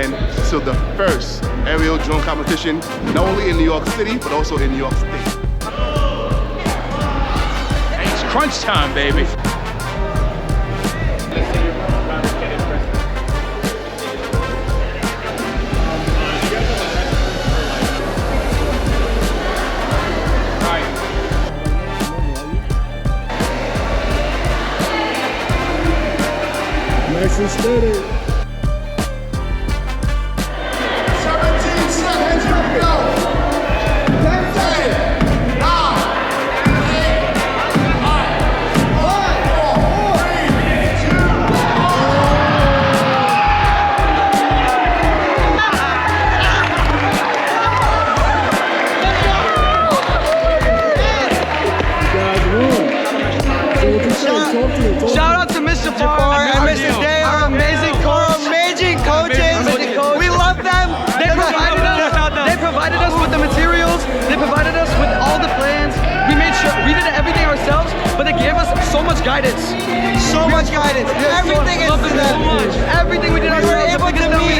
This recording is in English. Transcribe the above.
again to the first aerial drone competition, not only in New York City, but also in New York State. It's crunch time, baby. Nice and steady. 17 seconds, here we go. 10, 9, 8, 5, 4, 3, 2, Shout out to Mr. Farr and Mr. Day, our amazing coaches. We love them. They provided us with the materials. They provided us with all the plans. We made sure we did everything ourselves, but they gave us so much guidance. Everything is to them. Everything we did ourselves. We were able to meet